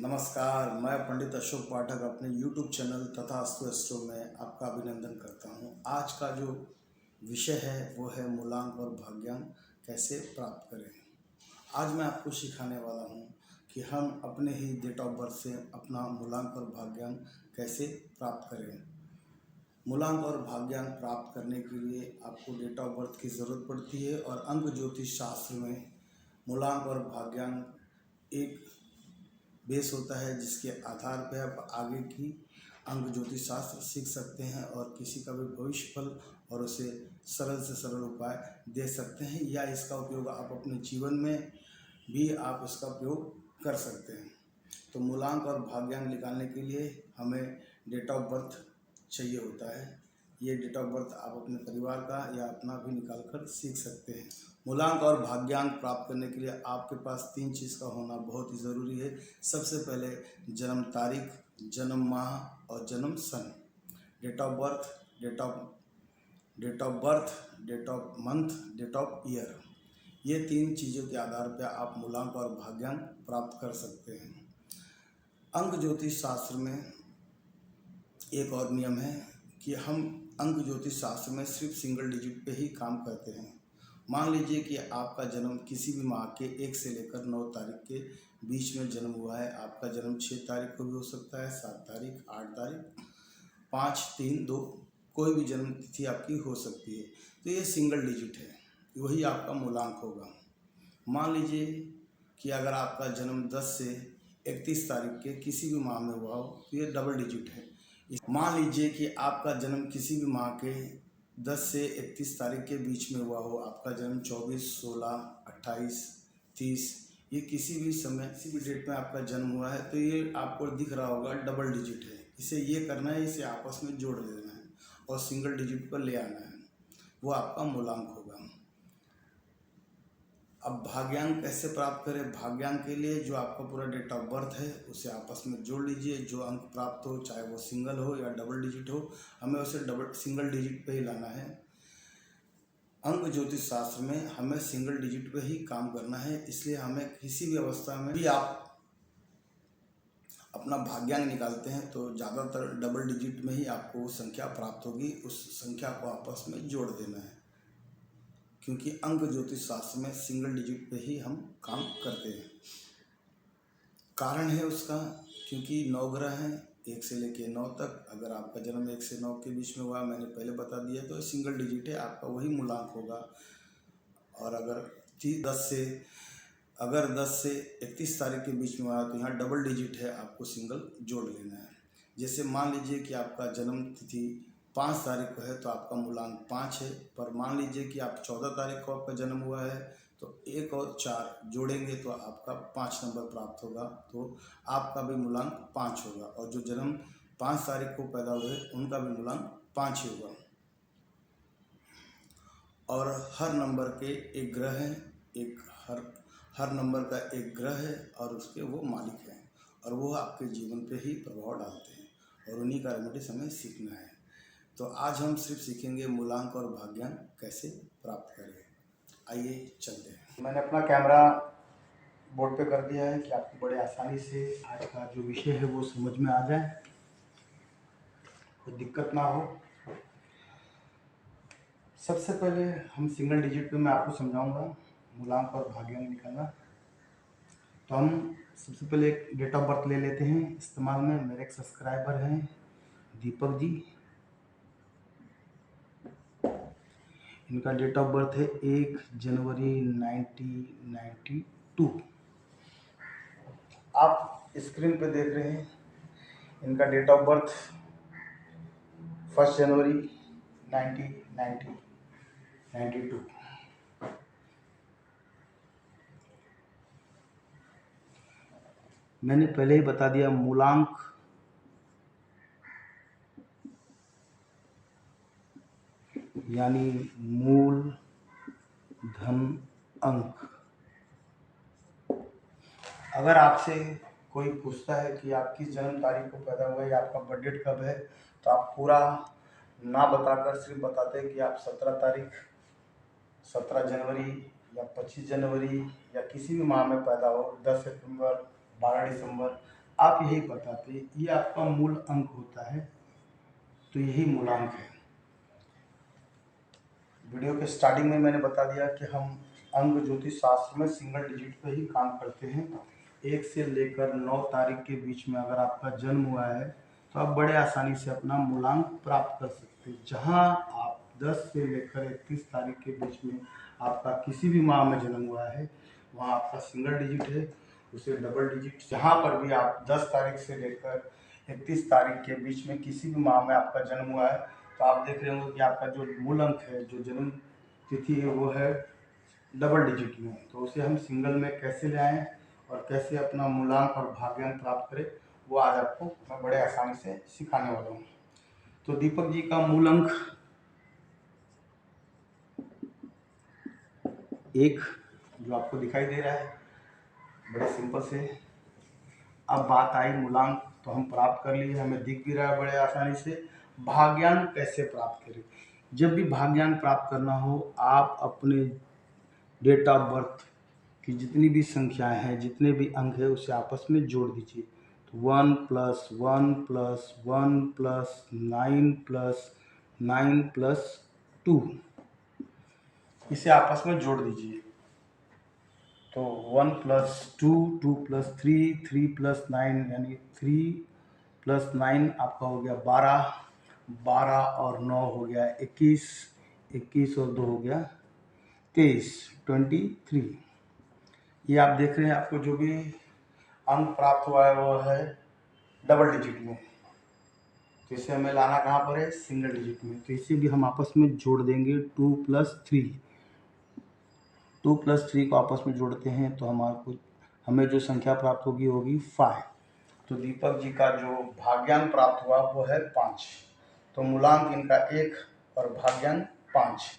नमस्कार, मैं पंडित अशोक पाठक अपने YouTube चैनल तथास्तु एस्ट्रो में आपका अभिनंदन करता हूं। आज का जो विषय है वो है मूलांक और भाग्यांक कैसे प्राप्त करें। आज मैं आपको सिखाने वाला हूं कि हम अपने ही डेट ऑफ बर्थ से अपना मूलांक और भाग्यांक कैसे प्राप्त करें। मूलांक और भाग्यांक प्राप्त करने के लिए आपको डेट ऑफ बर्थ की ज़रूरत पड़ती है और अंक ज्योतिष शास्त्र में मूलांक और भाग्यांक एक बेस होता है जिसके आधार पर आप आगे की अंक ज्योतिष शास्त्र सीख सकते हैं और किसी का भी भविष्य फल और उसे सरल से सरल उपाय दे सकते हैं, या इसका उपयोग आप अपने जीवन में भी आप इसका उपयोग कर सकते हैं। तो मूलांक और भाग्यांक निकालने के लिए हमें डेट ऑफ बर्थ चाहिए होता है। ये डेट ऑफ बर्थ आप अपने परिवार का या अपना भी निकाल कर सीख सकते हैं। मूलांक और भाग्यांक प्राप्त करने के लिए आपके पास 3 चीज़ का होना बहुत ही ज़रूरी है। सबसे पहले जन्म तारीख, जन्म माह और जन्म सन। Date of birth, date of month, date of year. ये 3 चीज़ों के आधार पर आप मूलांक और भाग्यांक प्राप्त कर सकते हैं। अंक ज्योतिष शास्त्र में एक और नियम है कि हम अंक ज्योतिष शास्त्र में सिर्फ सिंगल डिजिट पे ही काम करते हैं। मान लीजिए कि आपका जन्म किसी भी माह के 1 से लेकर 9 तारीख के बीच में जन्म हुआ है। आपका जन्म 6 तारीख को भी हो सकता है, 7 तारीख, 8 तारीख, 5, 3, 2, कोई भी जन्म तिथि आपकी हो सकती है। तो ये सिंगल डिजिट है, वही आपका मूलांक होगा। मान लीजिए कि अगर आपका जन्म 10 से 31 तारीख के किसी भी माह में हुआ हो तो ये डबल डिजिट है। मान लीजिए कि आपका जन्म किसी भी माह के 10 से 31 तारीख के बीच में हुआ हो, आपका जन्म 24, 16, 28, 30, ये किसी भी समय किसी भी डेट में आपका जन्म हुआ है तो ये आपको दिख रहा होगा डबल डिजिट है। इसे ये करना है, इसे आपस में जोड़ देना है और सिंगल डिजिट पर ले आना है, वो आपका मूलांक होगा। अब भाग्यांक कैसे प्राप्त करें? भाग्यांक के लिए जो आपका पूरा डेट ऑफ बर्थ है उसे आपस में जोड़ लीजिए। जो अंक प्राप्त हो, चाहे वो सिंगल हो या डबल डिजिट हो, हमें उसे सिंगल डिजिट पे ही लाना है। अंक ज्योतिष शास्त्र में हमें सिंगल डिजिट पे ही काम करना है, इसलिए हमें किसी भी अवस्था में भी आप अपना भाग्यांक निकालते हैं तो ज़्यादातर डबल डिजिट में ही आपको वो संख्या प्राप्त होगी। उस संख्या को आपस में जोड़ देना है, क्योंकि अंक ज्योतिष शास्त्र में सिंगल डिजिट पे ही हम काम करते हैं। कारण है उसका, क्योंकि 9 ग्रह हैं 1 से लेकर 9 तक। अगर आपका जन्म 1 से 9 के बीच में हुआ, मैंने पहले बता दिया, तो सिंगल डिजिट है, आपका वही मूलांक होगा। और अगर 10 से 31 तारीख के बीच में हुआ तो यहाँ डबल डिजिट है, आपको सिंगल जोड़ लेना है। जैसे मान लीजिए कि आपका जन्म तिथि 5 तारीख को है तो आपका मूलांक 5 है, पर मान लीजिए कि आप 14 तारीख को आपका जन्म हुआ है तो 1 और 4 जोड़ेंगे तो आपका 5 नंबर प्राप्त होगा, तो आपका भी मूलांक 5 होगा। और जो जन्म 5 तारीख को पैदा हुए उनका भी मूलांक 5 ही होगा। और हर नंबर के एक ग्रह हैं, हर नंबर का एक ग्रह है और उसके वो मालिक हैं, और वो आपके जीवन पे ही प्रभाव डालते हैं, और उन्हीं का रेमेडीज हमें सीखना है। तो आज हम सिर्फ सीखेंगे मूलांक और भाग्यांक कैसे प्राप्त करें। आइए चलते हैं। मैंने अपना कैमरा बोर्ड पे कर दिया है कि आपको बड़े आसानी से आज का जो विषय है वो समझ में आ जाए, कोई दिक्कत ना हो। सबसे पहले हम सिंगल डिजिट पे मैं आपको समझाऊंगा मूलांक और भाग्यांक निकालना। तो हम सबसे पहले एक डेट ऑफ बर्थ ले लेते हैं इस्तेमाल में। मेरे एक सब्सक्राइबर हैं दीपक जी, इनका डेट ऑफ बर्थ है 1 जनवरी 1992। आप स्क्रीन पे देख रहे हैं इनका डेट ऑफ बर्थ 1 जनवरी 1992। मैंने पहले ही बता दिया, मूलांक यानी मूल धन अंक। अगर आपसे कोई पूछता है कि आप किस जन्म तारीख को पैदा हुए या आपका बर्थ डेट कब है, तो आप पूरा ना बताकर सिर्फ बताते हैं कि आप 17 तारीख, 17 जनवरी या 25 जनवरी या किसी भी माह में पैदा हो, 10 सितंबर, 12 दिसंबर, आप यही बताते हैं, ये आपका मूल अंक होता है, तो यही मूलांक है। वीडियो के स्टार्टिंग में मैंने बता दिया कि हम अंक ज्योतिष शास्त्र में सिंगल डिजिट पे ही काम करते हैं। 1 से लेकर 9 तारीख के बीच में अगर आपका जन्म हुआ है तो आप बड़े आसानी से अपना मूलांक प्राप्त कर सकते हैं। जहां आप 10 से लेकर 31 तारीख के बीच में आपका किसी भी माह में जन्म हुआ है, वहाँ आपका सिंगल डिजिट है, उसे डबल डिजिट। जहाँ पर भी आप 10 तारीख से लेकर 31 तारीख के बीच में किसी भी माह में आपका जन्म हुआ है, तो आप देख रहे होंगे कि आपका जो मूल अंक है, जो जन्म तिथि है, वो है डबल डिजिट में। तो उसे हम सिंगल में कैसे ले आएँ और कैसे अपना मूलांक और भाग्यांक प्राप्त करें, वो आज आपको मैं बड़े आसानी से सिखाने वाला हूँ। तो दीपक जी का मूल अंक 1 जो आपको दिखाई दे रहा है, बड़े सिंपल से। अब बात आई मूलांक, तो हम प्राप्त कर लिए, हमें दिख भी रहा है बड़े आसानी से। भाग्यांक कैसे प्राप्त करें? जब भी भाग्यांक प्राप्त करना हो, आप अपने डेट ऑफ बर्थ की जितनी भी संख्याएं हैं, जितने भी अंक है, उसे आपस में जोड़ दीजिए। तो 1 + 1 + 1 + 9 + 9 + 2, इसे आपस में जोड़ दीजिए। तो 1 + 2, 2 + 3, 3 + 9, यानी 3 + 9 आपका हो गया 12, 12 और 9 हो गया 21, 21 और 2 हो गया 23, 23। ये आप देख रहे हैं, आपको जो भी अंक प्राप्त हुआ है वो है डबल डिजिट में। तो इसे हमें लाना कहाँ पर है? सिंगल डिजिट में। तो इसे भी हम आपस में जोड़ देंगे। 2 + 3, 2 + 3 को आपस में जोड़ते हैं तो हमें जो संख्या प्राप्त होगी 5। तो दीपक जी का जो भाग्यांक प्राप्त हुआ वो है 5। तो मूलांक इनका 1 और भाग्यांक 5।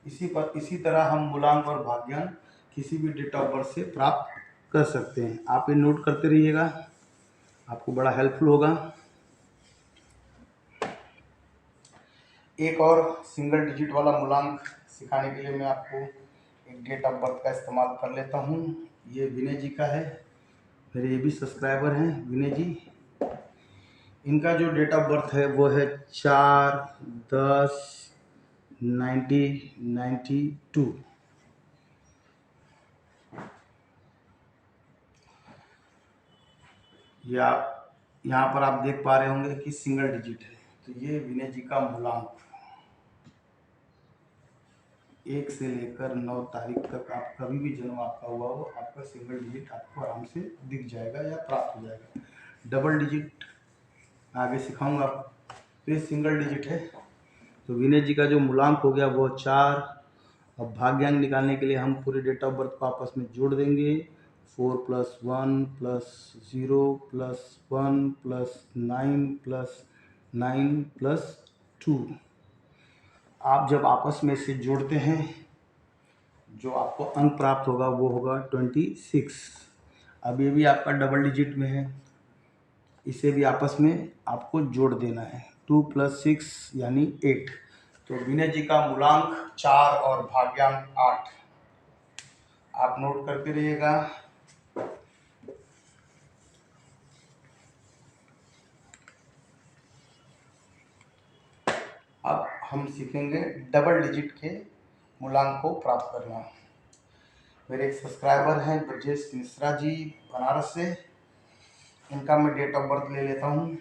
इसी तरह हम मूलांक और भाग्यांक किसी भी डेट ऑफ बर्थ से प्राप्त कर सकते हैं। आप ये नोट करते रहिएगा, आपको बड़ा हेल्पफुल होगा। एक और सिंगल डिजिट वाला मूलांक सिखाने के लिए मैं आपको एक डेट ऑफ बर्थ का इस्तेमाल कर लेता हूँ। ये विनय जी का है, मेरे ये भी सब्सक्राइबर हैं विनय जी। इनका जो डेट ऑफ बर्थ है वो है 4/10/1992। या यहाँ पर आप देख पा रहे होंगे कि सिंगल डिजिट है। तो ये विनय जी का मूलांक 1 से लेकर 9 तारीख तक आप कभी भी जन्म आपका हुआ हो, आपका सिंगल डिजिट आपको आराम से दिख जाएगा या प्राप्त हो जाएगा। डबल डिजिट आगे सिखाऊंगा। तो ये सिंगल डिजिट है। तो विनय जी का जो मूलांक हो गया वो 4। अब भाग्यांक निकालने के लिए हम पूरे डेट ऑफ बर्थ को आपस में जोड़ देंगे। 4 + 1 + 0 + 1 + 9 + 9 + 2। आप जब आपस में से जोड़ते हैं, जो आपको अंक प्राप्त होगा वो होगा 26। अब ये भी आपका डबल डिजिट में है, इसे भी आपस में आपको जोड़ देना है। 2 + 6 यानी 8। तो विनय जी का मूलांक 4 और भाग्यांक 8। आप नोट करते रहिएगा। अब हम सीखेंगे डबल डिजिट के मूलांक को प्राप्त करना। मेरे एक सब्सक्राइबर हैं ब्रजेश मिश्रा जी, बनारस से। इनका मैं डेट ऑफ बर्थ ले लेता हूँ।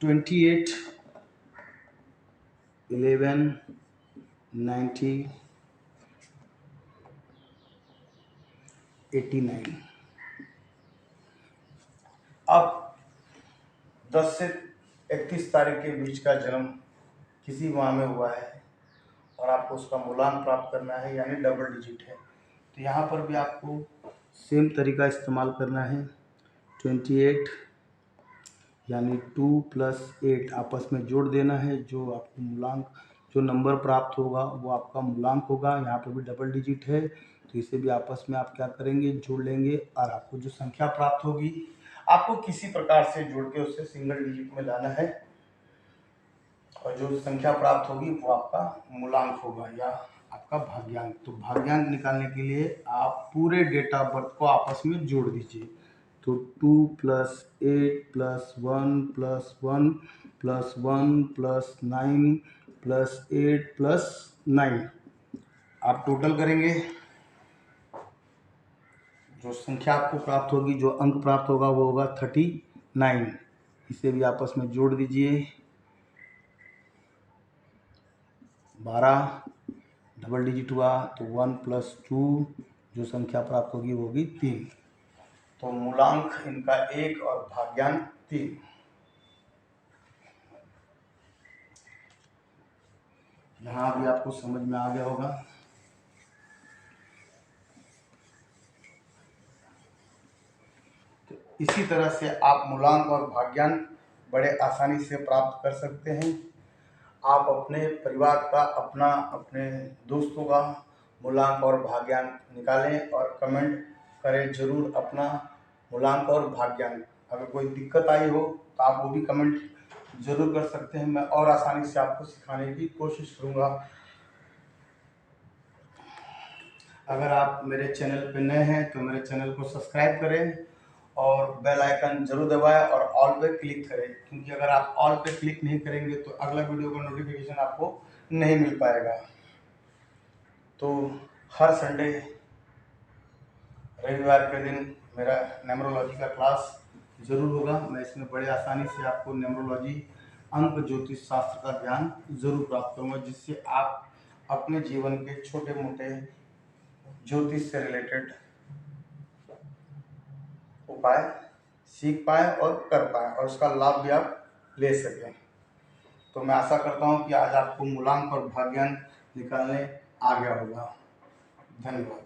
28/11/1989। अब 10 से 31 तारीख के बीच का जन्म किसी माह में हुआ है और आपको उसका मूलांक प्राप्त करना है, यानी डबल डिजिट है। तो यहाँ पर भी आपको सेम तरीका इस्तेमाल करना है। 28 यानी 2 + 8 आपस में जोड़ देना है। जो आपको मूलांक, जो नंबर प्राप्त होगा वो आपका मूलांक होगा। यहाँ पर भी डबल डिजिट है, तो इसे भी आपस में आप क्या करेंगे? जोड़ लेंगे। और आपको जो संख्या प्राप्त होगी, आपको किसी प्रकार से जोड़ के उसे सिंगल डिजिट में लाना है, और जो संख्या प्राप्त होगी वो आपका मूलांक होगा या आपका भाग्यांक। तो भाग्यांक निकालने के लिए आप पूरे डेट ऑफ बर्थ को आपस में जोड़ दीजिए। तो 2 plus 8 plus 1 plus 1 plus 1 plus 9 plus 8 plus 9, आप टोटल करेंगे, जो संख्या आपको प्राप्त होगी, जो अंक प्राप्त होगा वो होगा 39। इसे भी आपस में जोड़ दीजिए, 12 डबल डिजिट हुआ तो 1 प्लस 2, जो संख्या प्राप्त होगी वो होगी 3। तो मूलांक इनका 1 और भाग्यांक 3। यहाँ भी आपको समझ में आ गया होगा। तो इसी तरह से आप मूलांक और भाग्यांक बड़े आसानी से प्राप्त कर सकते हैं। आप अपने परिवार का, अपने दोस्तों का मूलांक और भाग्यांक निकालें और कमेंट करें जरूर अपना मूलांक और भाग्यांक। अगर कोई दिक्कत आई हो तो आप वो भी कमेंट जरूर कर सकते हैं, मैं और आसानी से आपको सिखाने की कोशिश करूँगा। अगर आप मेरे चैनल पर नए हैं तो मेरे चैनल को सब्सक्राइब करें और बेल आइकन जरूर दबाएं और ऑल पे क्लिक करें, क्योंकि अगर आप ऑल पे क्लिक नहीं करेंगे तो अगला वीडियो का नोटिफिकेशन आपको नहीं मिल पाएगा। तो हर संडे रविवार के दिन मेरा न्यूमरोलॉजी का क्लास ज़रूर होगा। मैं इसमें बड़े आसानी से आपको न्यूमरोलॉजी, अंक ज्योतिष शास्त्र का ज्ञान ज़रूर प्राप्त करूँगा, जिससे आप अपने जीवन के छोटे मोटे ज्योतिष से रिलेटेड उपाय सीख पाए और कर पाए और उसका लाभ भी आप ले सकें। तो मैं आशा करता हूँ कि आज आपको मूलांक और भाग्यांक निकालने आ गया होगा। धन्यवाद।